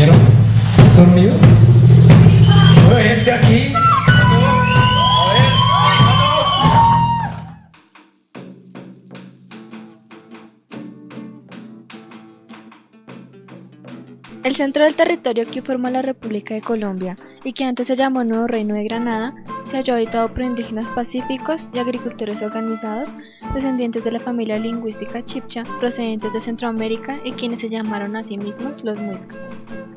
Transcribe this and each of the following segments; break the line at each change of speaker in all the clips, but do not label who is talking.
¿Oyeron? ¿Están dormidos? ¿No hay gente aquí? A ver,
El centro del territorio que forma la República de Colombia y que antes se llamó Nuevo Reino de Granada se halló habitado por indígenas pacíficos y agricultores organizados descendientes de la familia lingüística chibcha procedentes de Centroamérica y quienes se llamaron a sí mismos los muiscas.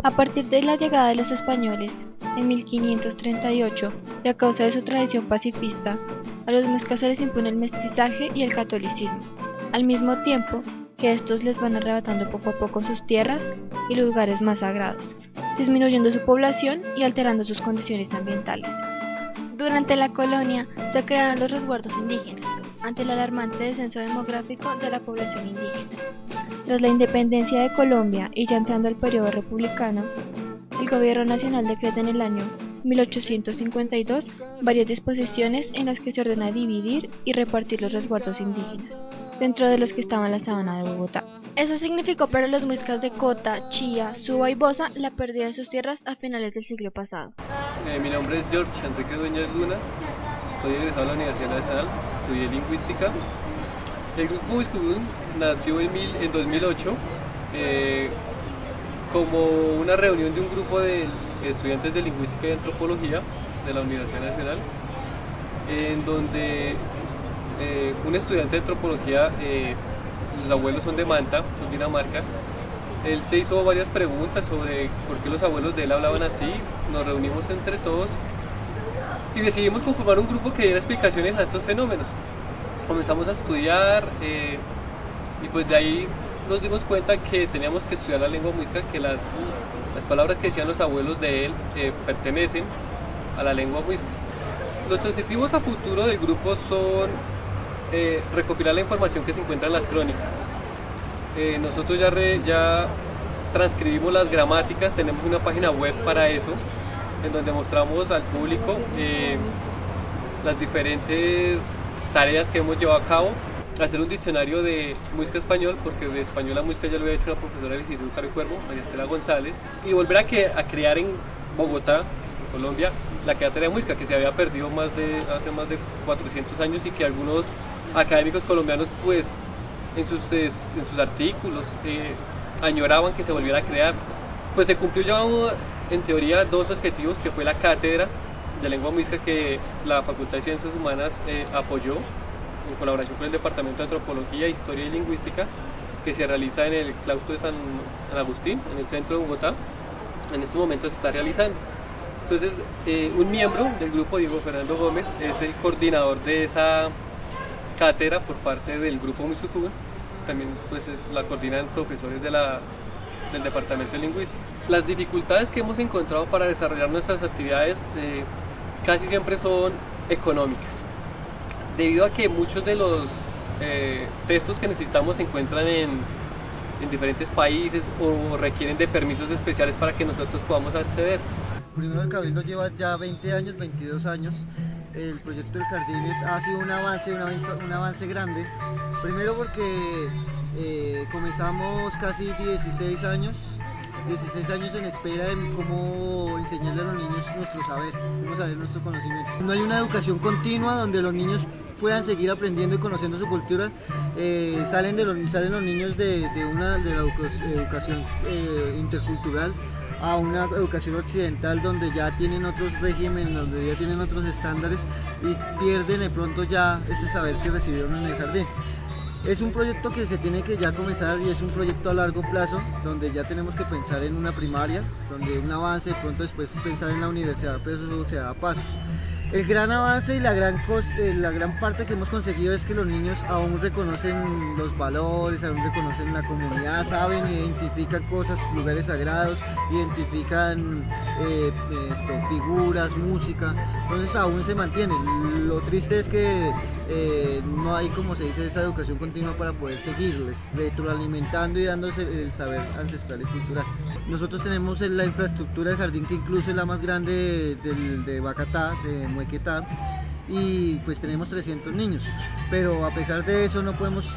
A partir de la llegada de los españoles en 1538 y a causa de su tradición pacifista, a los muiscas se les impone el mestizaje y el catolicismo, al mismo tiempo que estos les van arrebatando poco a poco sus tierras y lugares más sagrados, disminuyendo su población y alterando sus condiciones ambientales. Durante la colonia se crearon los resguardos indígenas, ante el alarmante descenso demográfico de la población indígena. Tras la independencia de Colombia y ya entrando al periodo republicano, el gobierno nacional decreta en el año 1852 varias disposiciones en las que se ordena dividir y repartir los resguardos indígenas, dentro de los que estaba la sabana de Bogotá. Eso significó para los muiscas de Cota, Chía, Suba y Bosa la pérdida de sus tierras a finales del siglo pasado.
Mi nombre es George Enrique Dueñas Luna, soy egresado de la Universidad Nacional, estudié lingüística. El grupo Muiscugún nació en 2008 como una reunión de un grupo de estudiantes de lingüística y antropología de la Universidad Nacional, en donde un estudiante de antropología, sus abuelos son de Manta, son de Dinamarca. Él se hizo varias preguntas sobre por qué los abuelos de él hablaban así. Nos reunimos entre todos y decidimos conformar un grupo que diera explicaciones a estos fenómenos. Comenzamos a estudiar y pues de ahí nos dimos cuenta que teníamos que estudiar la lengua muisca, que las palabras que decían los abuelos de él pertenecen a la lengua muisca. Los objetivos a futuro del grupo son recopilar la información que se encuentra en las crónicas. Nosotros ya transcribimos las gramáticas, tenemos una página web para eso, en donde mostramos al público las diferentes tareas que hemos llevado a cabo. Hacer un diccionario de muisca español, porque de español a muisca ya lo había hecho una profesora del Instituto Caro y Cuervo, María Estela González, y volver a crear en Bogotá, en Colombia, la cátedra de muisca, que se había perdido hace más de 400 años y que algunos académicos colombianos pues en sus artículos añoraban que se volviera a crear. Pues se cumplió ya en teoría dos objetivos, que fue la cátedra de lengua muisca que la Facultad de Ciencias Humanas apoyó en colaboración con el Departamento de Antropología, Historia y Lingüística, que se realiza en el claustro de San Agustín, en el centro de Bogotá. En este momento se está realizando. Entonces, un miembro del grupo, Diego Fernando Gómez, es el coordinador de esa cátedra por parte del grupo Muiscugún. También pues la coordinan profesores del Departamento de Lingüística. Las dificultades que hemos encontrado para desarrollar nuestras actividades casi siempre son económicas, debido a que muchos de los textos que necesitamos se encuentran en diferentes países o requieren de permisos especiales para que nosotros podamos acceder.
Primero, el Cabildo lleva ya 20 años, 22 años. El proyecto del Jardines ha sido un avance grande. Primero porque comenzamos casi 16 años en espera de cómo enseñarle a los niños nuestro saber, cómo saber nuestro conocimiento. No hay una educación continua donde los niños puedan seguir aprendiendo y conociendo su cultura. Salen los niños de la educación intercultural a una educación occidental donde ya tienen otros regímenes, donde ya tienen otros estándares y pierden de pronto ya ese saber que recibieron en el jardín. Es un proyecto que se tiene que ya comenzar y es un proyecto a largo plazo donde ya tenemos que pensar en una primaria, donde un avance, de pronto después pensar en la universidad, pero eso se da a pasos. El gran avance y la gran parte que hemos conseguido es que los niños aún reconocen los valores, aún reconocen la comunidad, saben, identifican cosas, lugares sagrados, identifican figuras, música, entonces aún se mantiene. Lo triste es que no hay, como se dice, esa educación continua para poder seguirles, retroalimentando y dándose el saber ancestral y cultural. Nosotros tenemos la infraestructura del jardín, que incluso es la más grande de Bacatá, de Muequetá, y pues tenemos 300 niños, pero a pesar de eso no podemos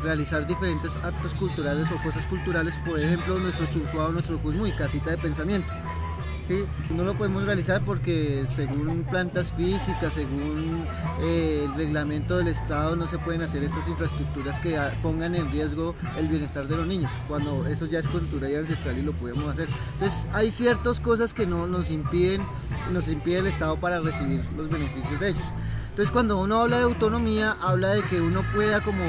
realizar diferentes actos culturales o cosas culturales, por ejemplo nuestro Chunzua o nuestro Cusmuy, casita de pensamiento. ¿Sí? No lo podemos realizar porque según plantas físicas, según el reglamento del Estado, no se pueden hacer estas infraestructuras que pongan en riesgo el bienestar de los niños, cuando eso ya es cultura y ancestral y lo podemos hacer. Entonces hay ciertas cosas que nos impide el Estado para recibir los beneficios de ellos. Entonces cuando uno habla de autonomía, habla de que uno pueda como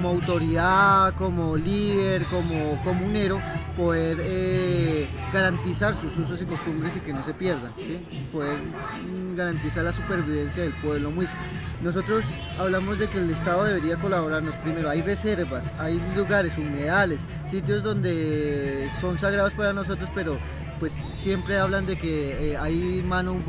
autoridad, como líder, como comunero, poder garantizar sus usos y costumbres y que no se pierdan, ¿sí? Poder garantizar la supervivencia del pueblo muisca. Nosotros hablamos de que el Estado debería colaborarnos. Primero, hay reservas, hay lugares, humedales, sitios donde son sagrados para nosotros, pero pues siempre hablan de que hay mano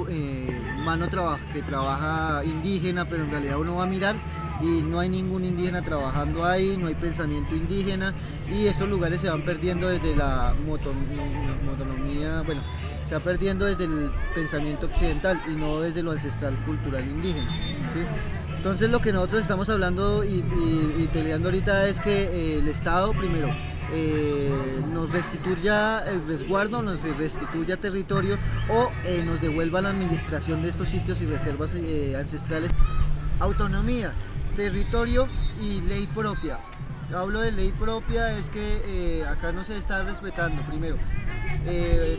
que trabaja indígena, pero en realidad uno va a mirar y no hay ningún indígena trabajando ahí, no hay pensamiento indígena, y estos lugares se van perdiendo desde la motonomía, bueno, se va perdiendo desde el pensamiento occidental y no desde lo ancestral cultural indígena, ¿sí? Entonces lo que nosotros estamos hablando y peleando ahorita es que el Estado primero nos restituya el resguardo, nos restituya territorio o nos devuelva la administración de estos sitios y reservas ancestrales. Autonomía, territorio y ley propia. Hablo de ley propia, es que acá no se está respetando. Primero,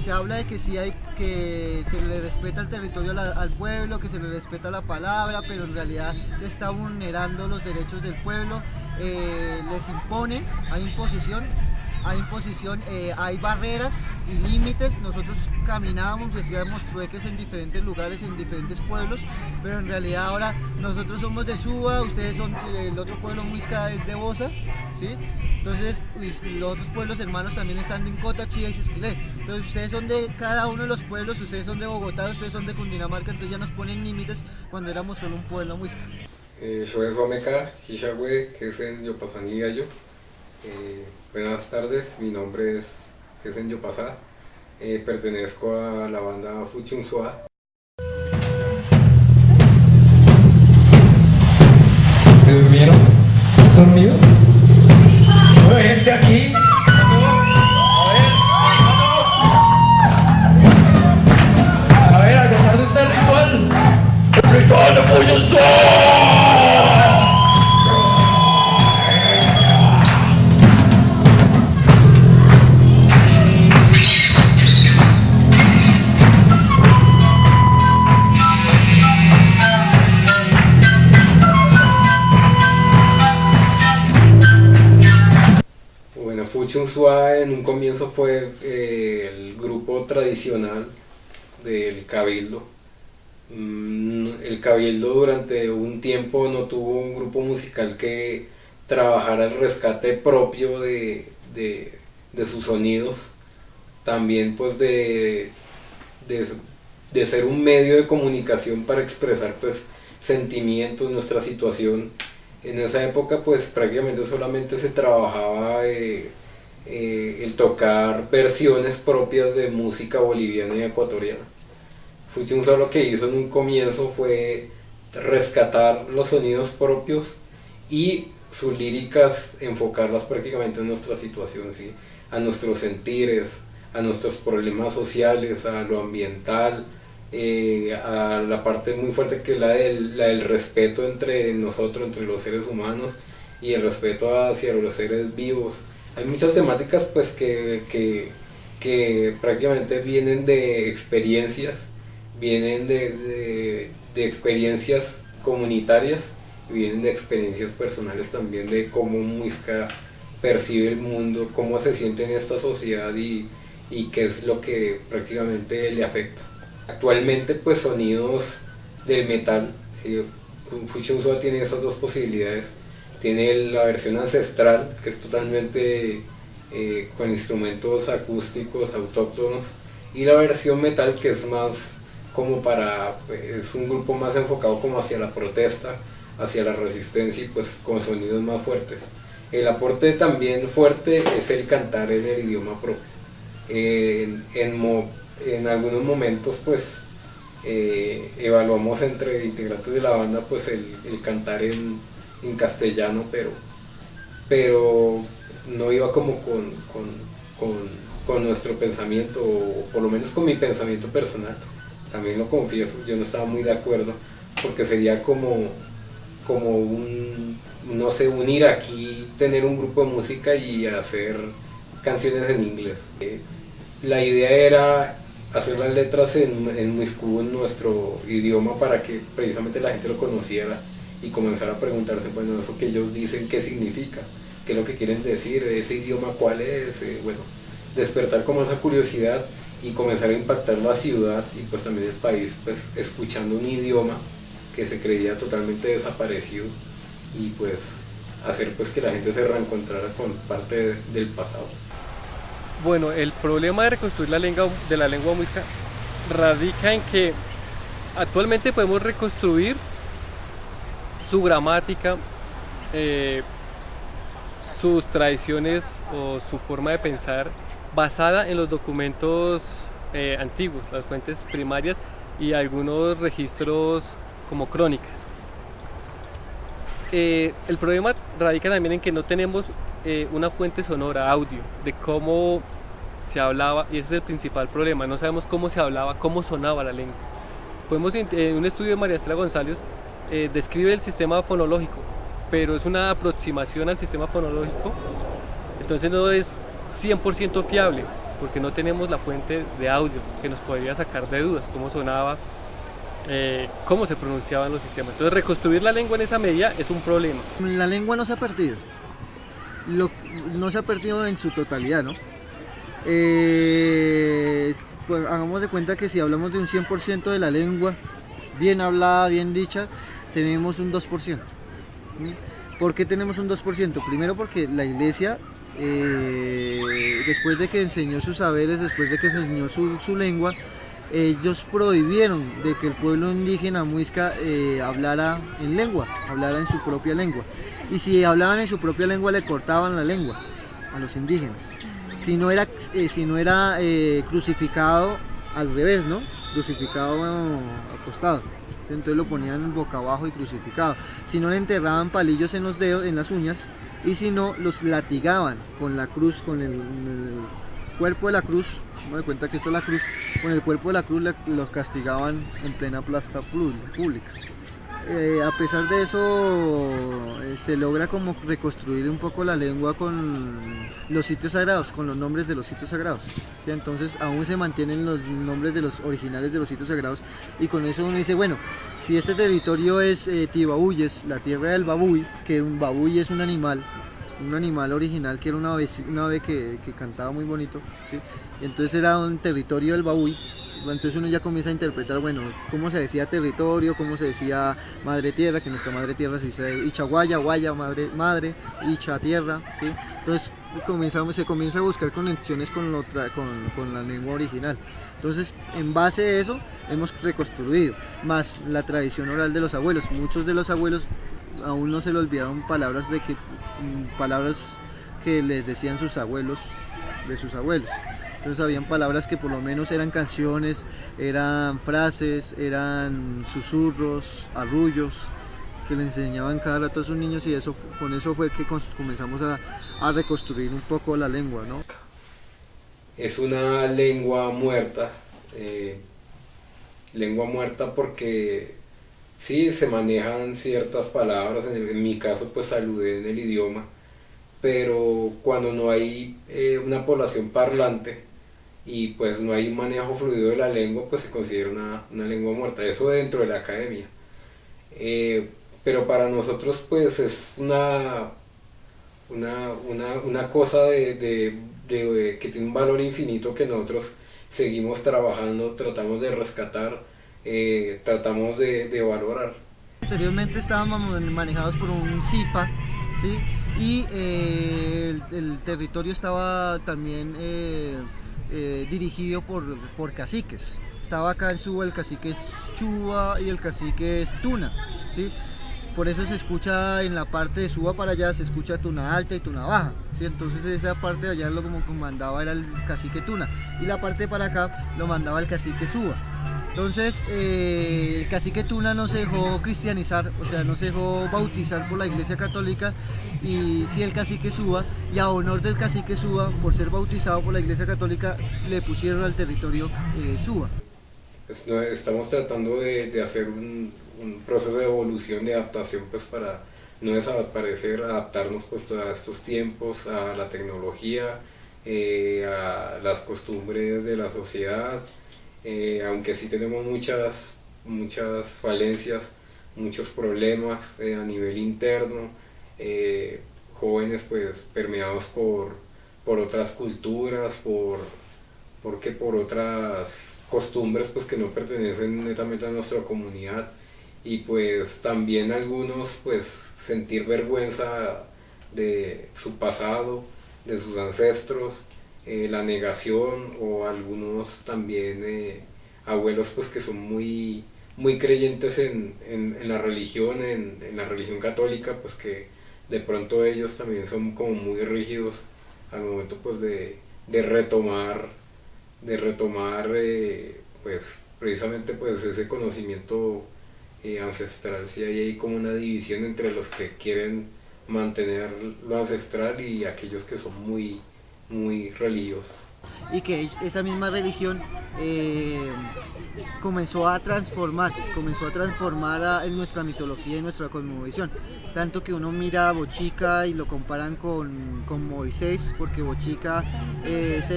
se habla de que sí hay que se le respeta el territorio al pueblo, que se le respeta la palabra, pero en realidad se está vulnerando los derechos del pueblo. Les imponen, hay imposición, hay barreras y límites. Nosotros caminábamos, hacíamos trueques en diferentes lugares, en diferentes pueblos, pero en realidad ahora nosotros somos de Suba, ustedes son, el otro pueblo muisca es de Bosa, ¿sí? Entonces los otros pueblos hermanos también están de Incota, Chía y Sesquilé. Entonces ustedes son de cada uno de los pueblos, ustedes son de Bogotá, ustedes son de Cundinamarca, entonces ya nos ponen límites cuando éramos solo un pueblo muisca.
Soy Suameca, Hishagüe, Gesen Yopasani Gallo. Buenas tardes, mi nombre es Gesen Yopasá, pertenezco a la banda Fuchunzua.
¿Se durmieron? ¿Están dormidos? ¿No hay gente aquí? A ver, a pesar de este ritual. ¡El ritual de Fuchunzua!
Fuchunzua en un comienzo fue el grupo tradicional del Cabildo. El Cabildo durante un tiempo no tuvo un grupo musical que trabajara el rescate propio de sus sonidos, también pues de ser un medio de comunicación para expresar pues sentimientos, nuestra situación. En esa época pues prácticamente solamente se trabajaba el tocar versiones propias de música boliviana y ecuatoriana. Fuchunzua lo que hizo en un comienzo fue rescatar los sonidos propios y sus líricas enfocarlas prácticamente en nuestra situación, ¿sí? A nuestros sentires, a nuestros problemas sociales, a lo ambiental, a la parte muy fuerte que es la del respeto entre nosotros, entre los seres humanos, y el respeto hacia los seres vivos. Hay muchas temáticas pues que prácticamente vienen de experiencias, vienen de experiencias comunitarias y vienen de experiencias personales también, de cómo un muisca percibe el mundo, cómo se siente en esta sociedad y qué es lo que prácticamente le afecta. Actualmente pues sonidos del metal, ¿sí? Fuchunzua tiene esas dos posibilidades. Tiene la versión ancestral, que es totalmente con instrumentos acústicos autóctonos, y la versión metal, que es más como es un grupo más enfocado como hacia la protesta, hacia la resistencia y pues con sonidos más fuertes. El aporte también fuerte es el cantar en el idioma propio. En algunos momentos pues evaluamos entre integrantes de la banda pues el cantar en en castellano, pero no iba como con nuestro pensamiento, o por lo menos con mi pensamiento personal. También lo confieso, yo no estaba muy de acuerdo, porque sería como no sé, un iraquí tener un grupo de música y hacer canciones en inglés. La idea era hacer las letras en Mixcú, en nuestro idioma, para que precisamente la gente lo conociera y comenzara a preguntarse, bueno, eso que ellos dicen, ¿qué significa? ¿Qué es lo que quieren decir? ¿Ese idioma cuál es? Bueno, despertar como esa curiosidad y comenzar a impactar la ciudad y pues también el país, pues escuchando un idioma que se creía totalmente desaparecido, y pues hacer pues que la gente se reencontrara con parte del pasado.
Bueno, el problema de reconstruir la lengua muisca radica en que actualmente podemos reconstruir su gramática, sus tradiciones o su forma de pensar basada en los documentos antiguos, las fuentes primarias y algunos registros como crónicas. El problema radica también en que no tenemos una fuente sonora, audio, de cómo se hablaba, y ese es el principal problema. No sabemos cómo se hablaba, cómo sonaba la lengua. Un estudio de María Estela González describe el sistema fonológico, pero es una aproximación al sistema fonológico, entonces no es 100% fiable, porque no tenemos la fuente de audio que nos podría sacar de dudas cómo sonaba, cómo se pronunciaban los sistemas. Entonces reconstruir la lengua en esa medida es un problema.
La lengua no se ha perdido, no se ha perdido en su totalidad, ¿no? Pues hagamos de cuenta que si hablamos de un 100% de la lengua bien hablada, bien dicha, tenemos un 2%. ¿Sí? ¿Por qué tenemos un 2%? Primero porque la iglesia, después de que enseñó sus saberes, después de que enseñó su lengua, ellos prohibieron de que el pueblo indígena muisca hablara en su propia lengua. Y si hablaban en su propia lengua, le cortaban la lengua a los indígenas. Si no era crucificado al revés, ¿no? Crucificado acostado. Entonces lo ponían boca abajo y crucificado. Si no, le enterraban palillos en los dedos, en las uñas, y si no, los latigaban con la cruz, con el cuerpo de la cruz. Me doy cuenta que esto es la cruz. Con el cuerpo de la cruz los castigaban en plena plaza pública. A pesar de eso, se logra como reconstruir un poco la lengua con los sitios sagrados, con los nombres de los sitios sagrados. ¿Sí? Entonces aún se mantienen los nombres de los originales de los sitios sagrados, y con eso uno dice, bueno, si este territorio es Tibabuyes, la tierra del babuy, que un babuy es un animal original, que era una ave que cantaba muy bonito, ¿sí? Entonces era un territorio del babuy. Entonces uno ya comienza a interpretar, bueno, cómo se decía territorio, cómo se decía madre tierra, que nuestra madre tierra se dice Ichaguaya, guaya, madre, Icha tierra, ¿sí? Entonces se comienza a buscar conexiones con la lengua original. Entonces, en base a eso, hemos reconstruido, más la tradición oral de los abuelos. Muchos de los abuelos aún no se le olvidaron palabras que les decían sus abuelos, de sus abuelos. Entonces habían palabras que por lo menos eran canciones, eran frases, eran susurros, arrullos, que le enseñaban cada rato a sus niños, y con eso fue que comenzamos a reconstruir un poco la lengua, ¿no?
Es una lengua muerta porque sí se manejan ciertas palabras, en mi caso pues saludé en el idioma, pero cuando no hay una población parlante y pues no hay un manejo fluido de la lengua, pues se considera una lengua muerta, eso dentro de la academia. Pero para nosotros pues es una cosa que tiene un valor infinito, que nosotros seguimos trabajando, tratamos de rescatar, tratamos de valorar.
Anteriormente estábamos manejados por un CIPA, ¿sí? Y el territorio estaba también dirigido por caciques. Estaba acá en Suba el cacique Chuba y el cacique Tuna, ¿sí? Por eso se escucha en la parte de Suba para allá, se escucha Tuna Alta y Tuna Baja, ¿sí? Entonces esa parte de allá lo como mandaba era el cacique Tuna, y la parte para acá lo mandaba el cacique Suba. Entonces, el cacique Tuna no se dejó cristianizar, o sea, no se dejó bautizar por la Iglesia Católica, y sí el cacique Suba, y a honor del cacique Suba, por ser bautizado por la Iglesia Católica, le pusieron al territorio Suba.
Estamos tratando de hacer un proceso de evolución, de adaptación, pues para no desaparecer, adaptarnos pues a estos tiempos, a la tecnología, a las costumbres de la sociedad. Aunque sí tenemos muchas falencias, muchos problemas a nivel interno, jóvenes pues permeados por otras culturas, por otras costumbres pues que no pertenecen netamente a nuestra comunidad, y pues también algunos pues sentir vergüenza de su pasado, de sus ancestros, la negación, o algunos también abuelos pues que son muy creyentes en la religión, en la religión católica, pues que de pronto ellos también son como muy rígidos al momento pues de retomar pues precisamente pues ese conocimiento ancestral. Sí hay ahí como una división entre los que quieren mantener lo ancestral y aquellos que son muy religiosos.
Y que esa misma religión comenzó a transformar en nuestra mitología y nuestra cosmovisión. Tanto que uno mira a Bochica y lo comparan con Moisés, porque Bochica es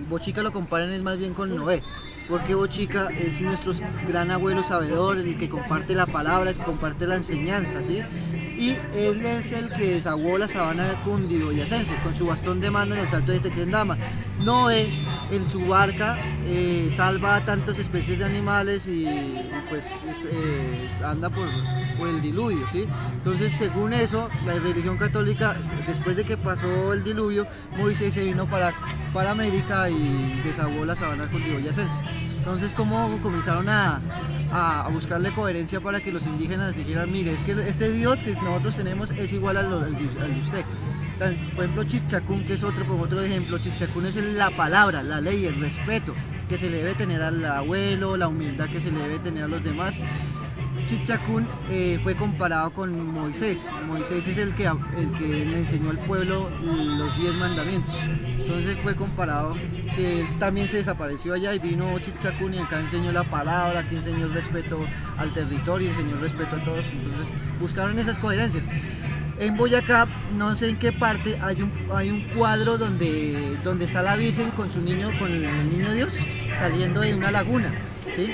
Bochica lo comparan es más bien con Noé, porque Bochica es nuestro gran abuelo sabedor, el que comparte la palabra, que comparte la enseñanza, ¿sí? Y él es el que desahogó la sabana de cundiboyacense con su bastón de mando en el salto de Tequendama. Noé, en su barca, salva a tantas especies de animales y pues anda por el diluvio, ¿sí? Entonces, según eso, la religión católica, después de que pasó el diluvio, Moisés se vino para América y desahogó la sabana cundiboyacense. Entonces, ¿cómo comenzaron a buscarle coherencia para que los indígenas dijeran, mire, es que este Dios que nosotros tenemos es igual al de usted? Por ejemplo, Chichacún, que es otro ejemplo. Chichacún es la palabra, la ley, el respeto que se le debe tener al abuelo, la humildad que se le debe tener a los demás. Chichacún fue comparado con Moisés. Moisés es el que le enseñó al pueblo los 10 mandamientos. Entonces fue comparado que él también se desapareció allá y vino Chichacún y acá enseñó la palabra, aquí enseñó el respeto al territorio, enseñó el respeto a todos. Entonces buscaron esas coherencias. En Boyacá, no sé en qué parte, hay un cuadro donde está la Virgen con su niño, con el niño Dios, saliendo de una laguna, ¿sí?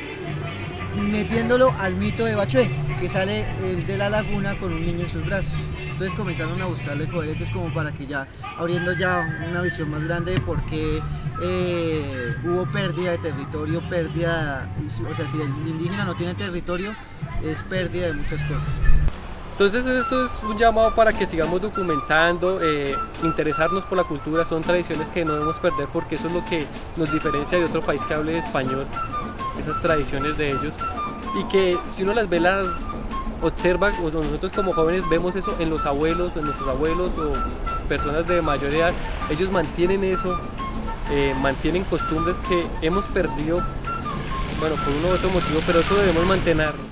Metiéndolo al mito de Bachué, que sale de la laguna con un niño en sus brazos. Entonces comenzaron a buscarle coherencias como para que ya, abriendo ya una visión más grande de por qué hubo pérdida de territorio, o sea, si el indígena no tiene territorio, es pérdida de muchas cosas.
Entonces esto es un llamado para que sigamos documentando, interesarnos por la cultura. Son tradiciones que no debemos perder, porque eso es lo que nos diferencia de otro país que hable español, esas tradiciones de ellos, y que si uno las ve, las observa, o nosotros como jóvenes vemos eso en los abuelos, en nuestros abuelos o personas de mayor edad. Ellos mantienen eso, mantienen costumbres que hemos perdido, bueno, por uno u otro motivo, pero eso debemos mantenerlo.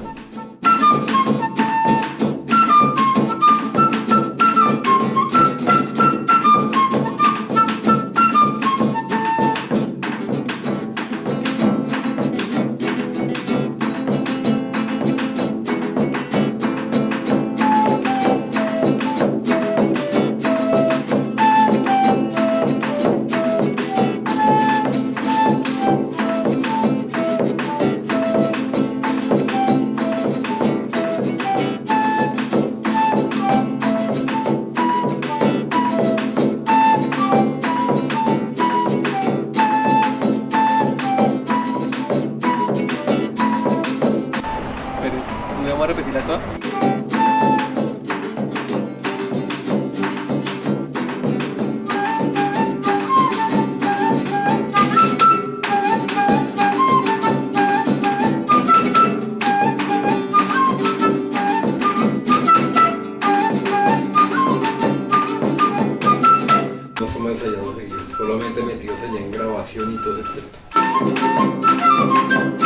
Vamos a repetirla toda.
No somos ensayados, ellos solamente metidos allá en grabación y todo ese cuento.